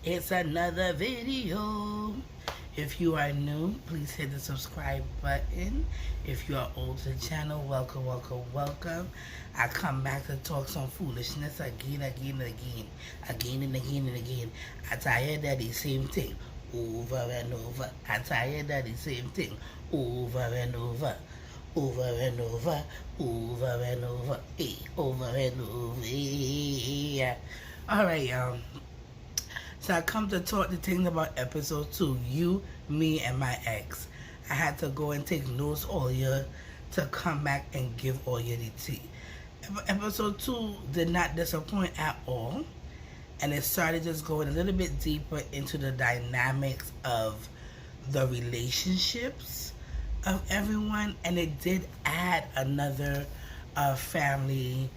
It's another video. If you are new, please hit the subscribe button. If you are old to the channel, welcome, welcome, welcome. I come back to talk some foolishness again. Again and again and again. I tired of the same thing over and over. I tired of the same thing over and over. Over and over, over and over, over and over. Yeah. All right, y'all. So I come to talk the things about episode 2, You, Me, and My Ex. I had to go and take notes all year to come back and give all you the tea. Episode 2 did not disappoint at all. And it started just going a little bit deeper into the dynamics of the relationships of everyone. And it did add another family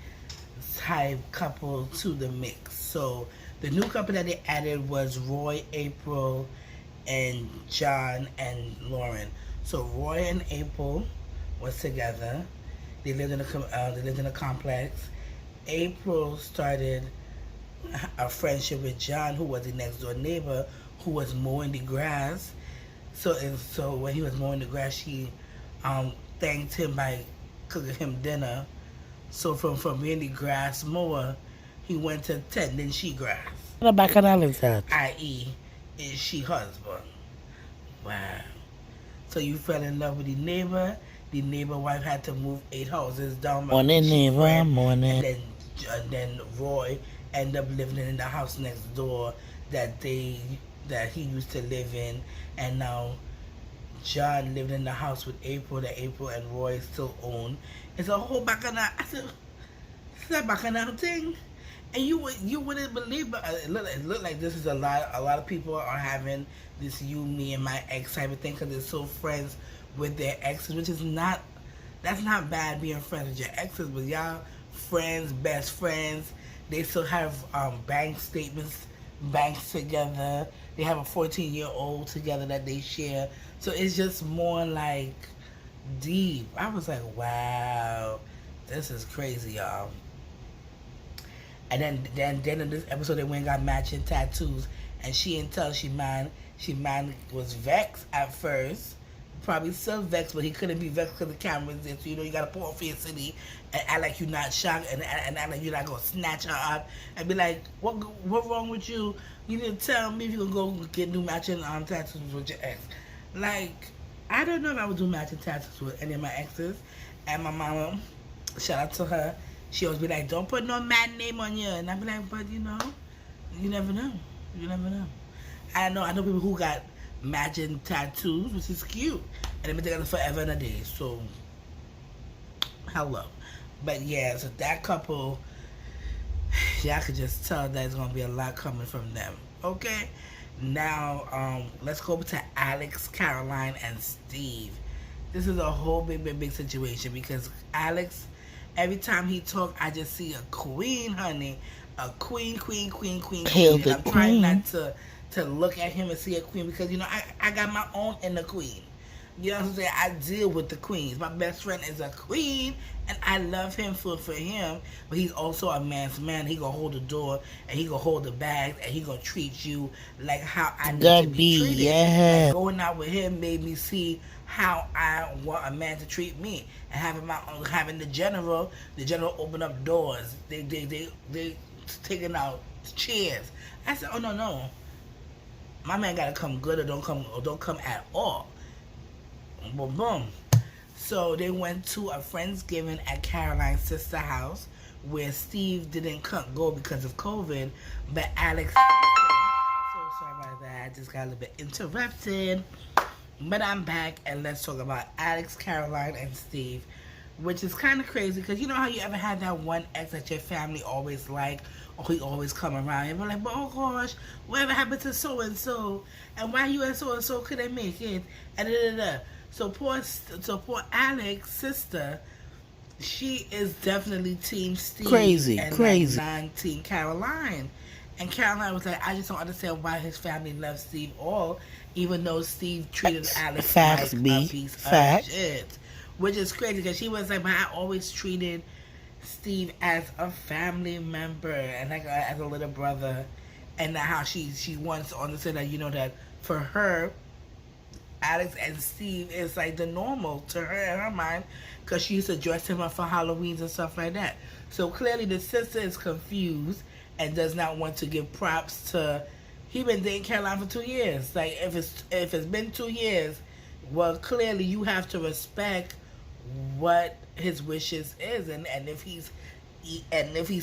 type couple to the mix. So the new couple that they added was Roy, April, and John and Loren. So Roy and April was together. They lived in a complex. April started a friendship with John, who was the next door neighbor, who was mowing the grass. So when he was mowing the grass, she thanked him by cooking him dinner. So from being the grass mower, he went to tending she grass. What a Bacchannal is that? I.e., is she husband. Wow. So you fell in love with the neighbor. The neighbor wife had to move 8 houses down. Morning, neighbor, morning. And then Roy ended up living in the house next door that he used to live in, and now John lived in the house with April that April and Roy still own. It's a whole Bacchannal. I said, it's that Bacchannal thing, and you wouldn't believe, but it looked like this is a lot of people are having this you, me, and my ex type of thing because they're so friends with their exes, which is not, that's not bad being friends with your exes, but y'all friends, best friends. They still have bank statements, banks together. They have a 14-year-old together that they share. So it's just more like deep. I was like, wow, this is crazy, y'all. And then in this episode, they went and got matching tattoos. And she didn't tell she was vexed at first. Probably still vexed, but he couldn't be vexed because the camera's there. So, you got to put on for your city and act like you're not shocked and act like you're not going to snatch her up and be like, what wrong with you? You need to tell me if you're going to go get new matching tattoos with your ex. Like, I don't know if I would do matching tattoos with any of my exes. And my mama, shout out to her, she always be like, don't put no mad name on you. And I'd be like, but you never know. You never know. I know people who got matching tattoos, which is cute, and they've been together forever and a day. So, hello. But yeah, so that couple, y'all could just tell there's gonna be a lot coming from them. Okay, now let's go over to Alex, Caroline, and Steve. This is a whole big situation because Alex, every time he talk, I just see a queen, honey, a queen. Hail the I'm queen. trying not to look at him and see a queen because I got my own inner queen. You know what I'm saying? I deal with the queens. My best friend is a queen and I love him for him, but he's also a man's man. He gonna hold the door and he gonna hold the bag and he gonna treat you like how I need to be treated. Yeah. Like going out with him made me see how I want a man to treat me, and having the general open up doors. They taking out chairs. I said, oh no. My man gotta come good or don't come at all. Boom, boom. So they went to a Friendsgiving at Caroline's sister's house where Steve didn't go because of COVID, but Alex. So sorry about that. I just got a little bit interrupted. But I'm back and let's talk about Alex, Caroline, and Steve, which is kind of crazy because you know how you ever had that one ex that your family always like, or he always come around and be like, but oh gosh, whatever happened to so and so, and why you and so couldn't make it, and So poor Alex's sister, she is definitely Team Steve, crazy. Like non-Team Caroline. And Caroline was like, I just don't understand why his family loves Steve all, even though Steve treated Alex like a piece of shit. Which is crazy because she was like, but I always treated Steve as a family member and like as a little brother. and how she wants to understand that that for her, Alex and Steve is like the normal to her in her mind, because she used to dress him up for Halloween and stuff like that. So clearly the sister is confused and does not want to give props to. He been dating Caroline for 2 years. Like if it's been 2 years, well clearly you have to respect what his wishes is, and if he's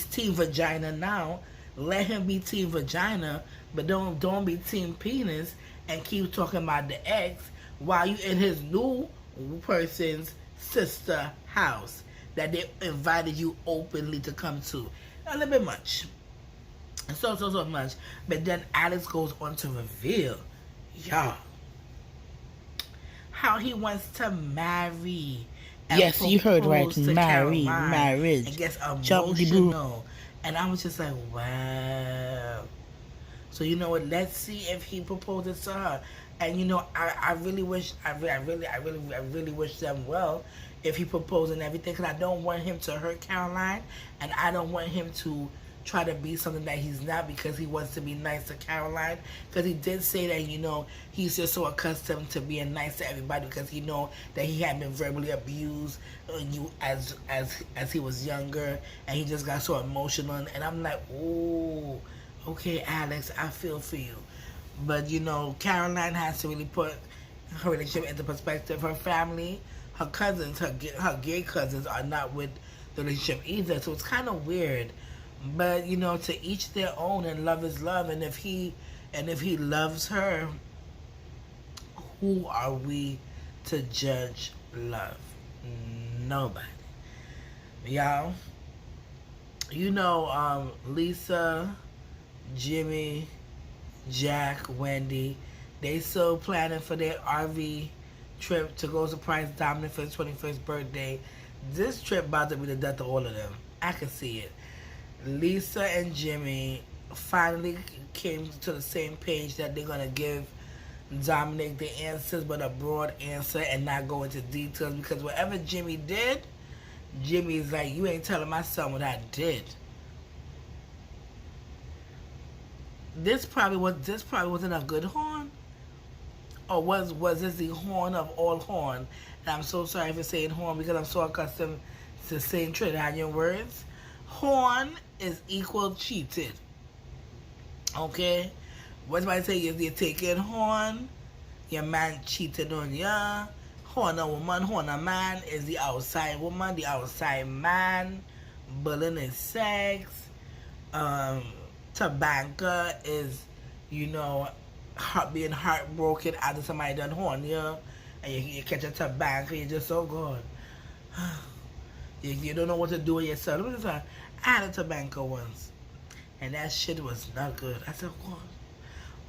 team vagina now, let him be team vagina, but don't be team penis and keep talking about the ex while you in his new person's sister house that they invited you openly to come to. A little bit much. So much. But then Alex goes on to reveal, y'all, how he wants to marry. Yes, you heard right. Marriage. And gets emotional. And I was just like, wow. So you know what? Let's see if he proposes to her. And I really wish them well if he proposed and everything, because I don't want him to hurt Caroline, and I don't want him to try to be something that he's not because he wants to be nice to Caroline. Because he did say that he's just so accustomed to being nice to everybody because he know that he had been verbally abused as he was younger, and he just got so emotional. And I'm like, oh, okay, Alex, I feel for you. But Caroline has to really put her relationship into perspective. Her family, her cousins, her gay cousins are not with the relationship either. So it's kind of weird. But to each their own, and love is love. And if he loves her, who are we to judge love? Nobody. Y'all, Lisa, Jimmy, Jack, Wendy, they still planning for their RV trip to go surprise Dominic for his 21st birthday. This trip about to be the death of all of them. I can see it. Lisa and Jimmy finally came to the same page that they're going to give Dominic the answers, but a broad answer and not go into details, because whatever Jimmy did, Jimmy's like, you ain't telling my son what I did. This probably wasn't a good horn, or was this the horn of all horn? And I'm so sorry for saying horn because I'm so accustomed to saying Trinidadian words. Horn is equal cheated. Okay, what somebody say is you taking horn, your man cheated on ya. Horn a woman, horn a man is the outside woman, the outside man, bullying is sex. Tobacco is, being heartbroken after somebody done horn you, and you catch a tobacco, you're just so good. You don't know what to do with yourself. I had a tobacco once, and that shit was not good. I said, what?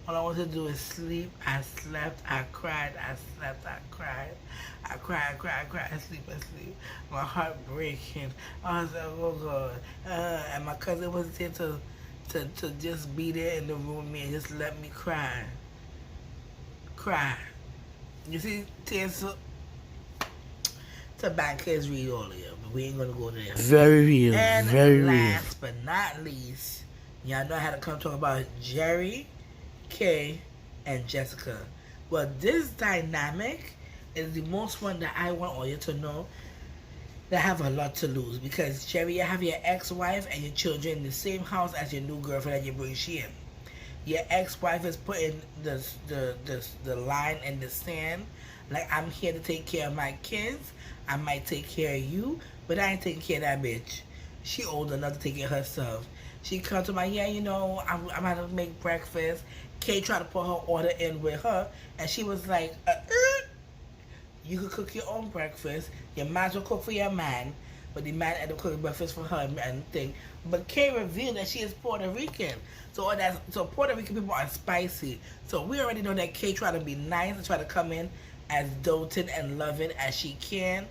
All I wanted to do is sleep. I slept, I cried, I slept, I cried. I cried, I sleep. My heart breaking. I was like, oh God. And my cousin was there to just be there in the room with me and just let me cry. You see, tobacco is real all of you, but we ain't gonna go there. Very real. And very last but not least, y'all know how to come talk about Jerry, Kay, and Jessica. Well, this dynamic is the most one that I want all you to know that have a lot to lose, because Jerry, you have your ex-wife and your children in the same house as your new girlfriend that you bring she in. Your ex-wife is putting the line in the sand, like, I'm here to take care of my kids. I might take care of you, but I ain't taking care of that bitch. She old enough to take care of herself. She come to my, I'm gonna make breakfast. Kay tried to put her order in with her, and she was like, you could cook your own breakfast. You might as well cook for your man, but the man ended up cooking breakfast for her and thing. But Kay revealed that she is Puerto Rican, so Puerto Rican people are spicy. So we already know that Kay tried to be nice and try to come in as doting and loving as she can,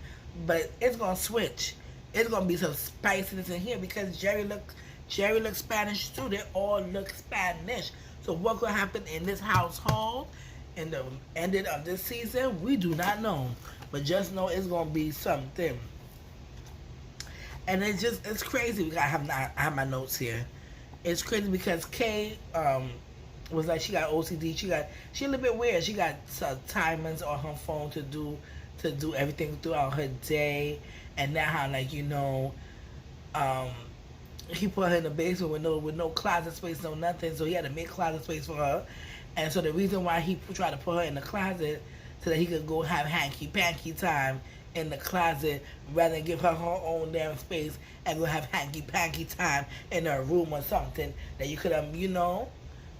but it's gonna switch. It's gonna be some spiciness in here because Jerry looks Spanish too. They all look Spanish. So what could happen in this household in the ending of this season, we do not know, but just know it's gonna be something. And it's crazy. I have my notes here. it's crazy because Kay was like, she got OCD. She a little bit weird. She got timers on her phone to do everything throughout her day, and now how like he put her in the basement with no closet space, no nothing. So he had to make closet space for her, and so the reason why he tried to put her in the closet so that he could go have hanky panky time in the closet rather than give her her own damn space and go have hanky panky time in her room or something that you could have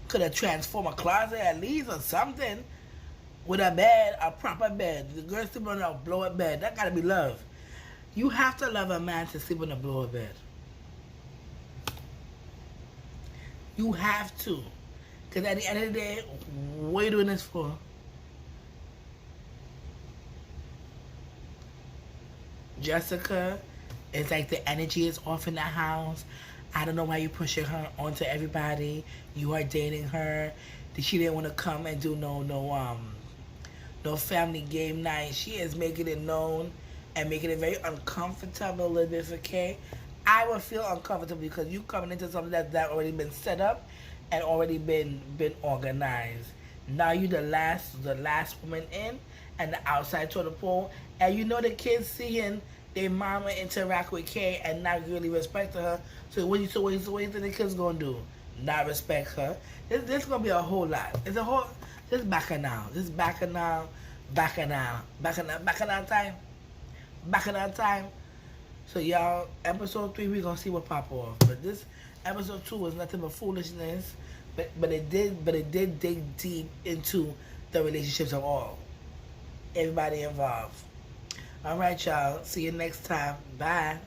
could have transformed a closet at least or something with a bed, a proper bed. The girl sleep on a blow up bed. That gotta be love. You have to love a man to sleep on a blow up bed. You have to. Because at the end of the day, what are you doing this for? Jessica, it's like the energy is off in the house. I don't know why you're pushing her onto everybody. You are dating her. She didn't want to come and do no family game night. She is making it known and making it very uncomfortable a little bit for Kay. I would feel uncomfortable because you coming into something that already been set up and already been organized. Now you the last woman in and the outside toilet pole, and the kids seeing their mama interact with Kay and not really respect her. So what do you think the kids gonna do? Not respect her. This gonna be a whole lot. It's a whole. This Bacchannal time. So y'all, episode 3 we gonna see what pop off. But this episode 2 was nothing but foolishness. But it did dig deep into the relationships of everybody involved. All right, y'all. See you next time. Bye.